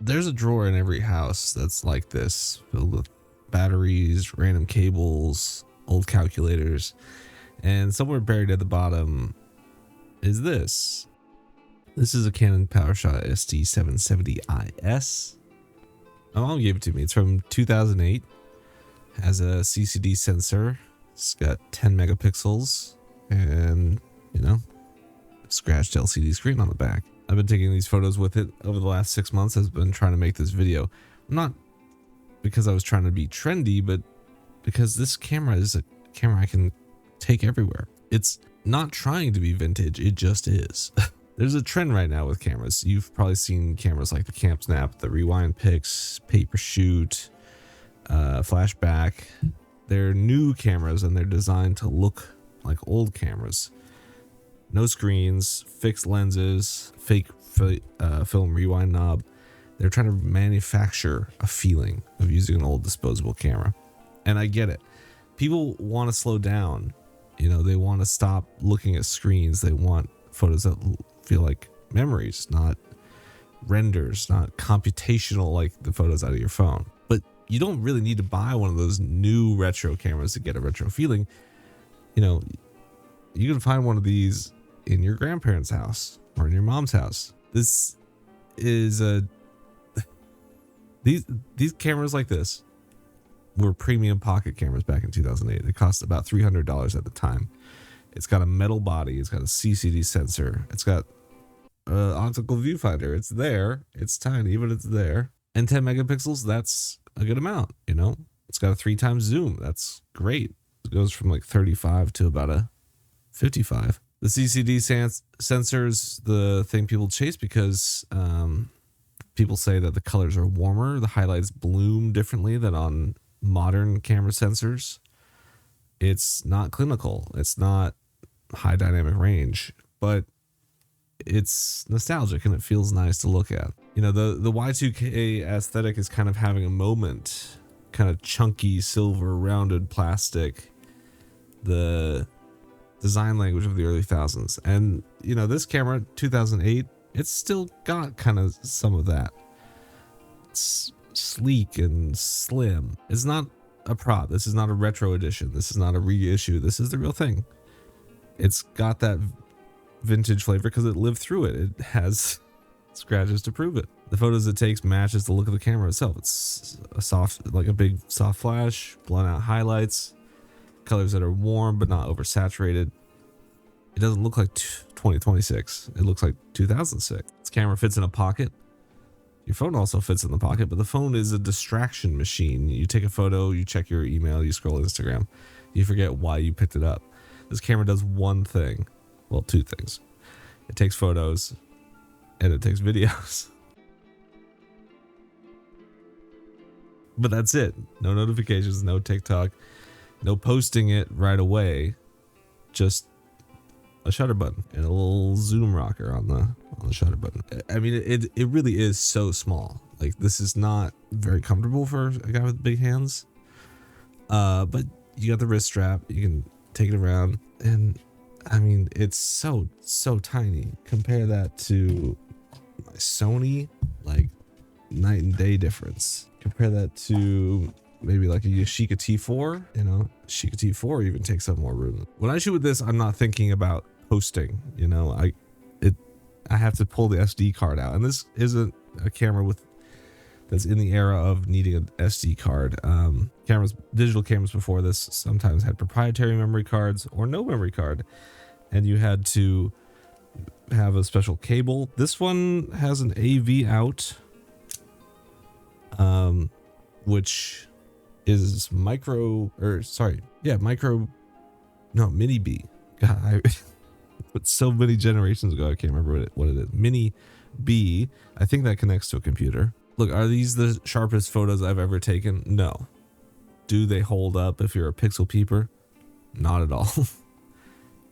There's a drawer in every house that's like this, filled with batteries, random cables, old calculators, and somewhere buried at the bottom is this. This is a Canon PowerShot SD770IS. My mom gave it to me. It's from 2008. Has a CCD sensor. It's got 10 megapixels and, scratched LCD screen on the back. I've been taking these photos with it over the last 6 months. I've been trying to make this video. Not because I was trying to be trendy, but because this camera is a camera I can take everywhere. It's not trying to be vintage. It just is. There's a trend right now with cameras. You've probably seen cameras like the Camp Snap, the Rewind Pix, Paper Shoot, Flashback. They're new cameras and they're designed to look like old cameras. No screens, fixed lenses, fake film rewind knob. They're trying to manufacture a feeling of using an old disposable camera. And I get it. People want to slow down. They want to stop looking at screens. They want photos that feel like memories, not renders, not computational like the photos out of your phone. But you don't really need to buy one of those new retro cameras to get a retro feeling. You can find one of these in your grandparents' house or in your mom's house. This is these cameras like this were premium pocket cameras back in 2008. They cost about $300 at the time. It's got a metal body. It's got a CCD sensor. It's got an optical viewfinder. It's there. It's tiny, but it's there. And 10 megapixels, that's a good amount, It's got a 3 times zoom. That's great. It goes from like 35 to about a 55. The CCD sensor's the thing people chase because people say that the colors are warmer. The highlights bloom differently than on modern camera sensors. It's not clinical. It's not high dynamic range, but it's nostalgic and it feels nice to look at. The Y2K aesthetic is kind of having a moment. Kind of chunky silver rounded plastic. The design language of the early thousands. And this camera, 2008, it's still got kind of some of that. It's sleek and slim. It's not a prop. This is not a retro edition. This is not a reissue. This is the real thing. It's got that vintage flavor because it lived through it. It has scratches to prove it. The photos it takes matches the look of the camera itself. It's a big soft flash, blown out highlights, colors that are warm but not oversaturated. It doesn't look like 2026. It looks like 2006. This camera fits in a pocket. Your phone also fits in the pocket, but the phone is a distraction machine. You take a photo, you check your email, you scroll Instagram, you forget why you picked it up. This camera does one thing. Well, 2 things. It takes photos and it takes videos. But that's it. No notifications, no TikTok, no posting it right away. Just a shutter button and a little zoom rocker on the shutter button. I mean, it really is so small. Like, this is not very comfortable for a guy with big hands. But you got the wrist strap. You can take it around, and I mean, it's so tiny. Compare that to my Sony, like night and day difference. Compare that to maybe like a Yashica T4. Yashica T4 even takes up more room. When I shoot with this, I'm not thinking about posting. I have to pull the SD card out, and this isn't a camera that's in the era of needing an SD card. Digital cameras before this sometimes had proprietary memory cards or no memory card, and you had to have a special cable. This one has an AV out, which is mini B. God, but so many generations ago, I can't remember what it is. Mini B. I think that connects to a computer. Look, are these the sharpest photos I've ever taken? No. Do they hold up if you're a pixel peeper? Not at all.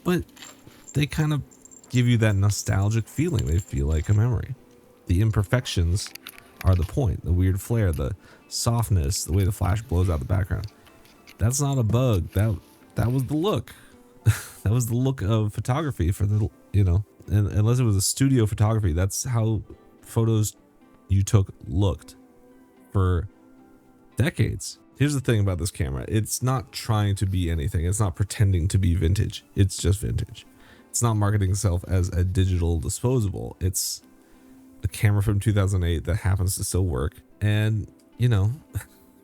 But they kind of give you that nostalgic feeling. They feel like a memory. The imperfections are the point. The weird flare, the softness, the way the flash blows out the background. That's not a bug. That was the look. That was the look of photography for the, and unless it was a studio photography, that's how photos looked for decades. Here's the thing about this camera. It's not trying to be anything. It's not pretending to be vintage. It's just vintage. It's not marketing itself as a digital disposable. It's a camera from 2008 that happens to still work. And, you know,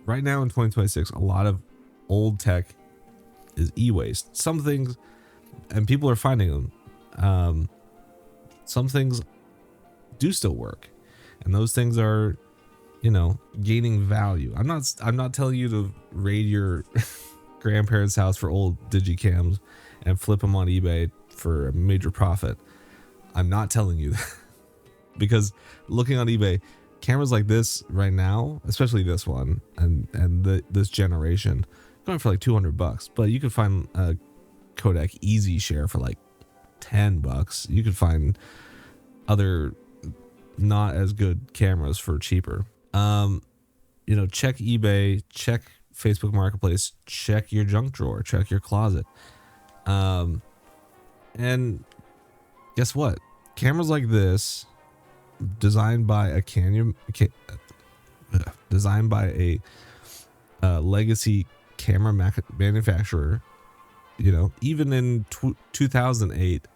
right now in 2026, a lot of old tech is e-waste. Some things, and people are finding them, some things do still work. And those things are, you know, gaining value. I'm not telling you to raid your grandparents' house for old digicams and flip them on eBay for a major profit. I'm not telling you that. Because looking on eBay, cameras like this right now, especially this one and this generation, going for like $200, but you could find a Kodak Easy Share for like $10. You could find other not as good cameras for cheaper. You know, check eBay, check Facebook Marketplace, check your junk drawer, check your closet. And guess what? Cameras like this, designed by a legacy camera manufacturer, you know, even in 2008,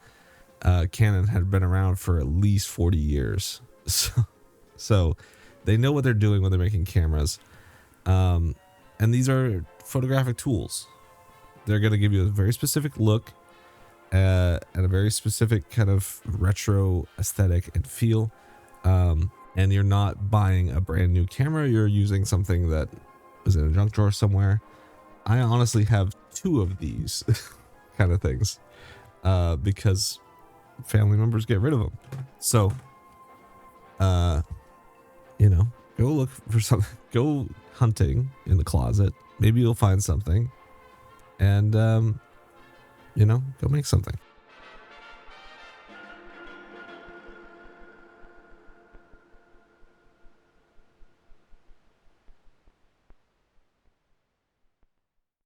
Canon had been around for at least 40 years. So they know what they're doing when they're making cameras. And these are photographic tools. They're going to give you a very specific look and a very specific kind of retro aesthetic and feel. And you're not buying a brand new camera. You're using something that is in a junk drawer somewhere. I honestly have 2 of these kind of things because family members get rid of them. So, you know, go look for something, go hunting in the closet. Maybe you'll find something and, you know, go make something.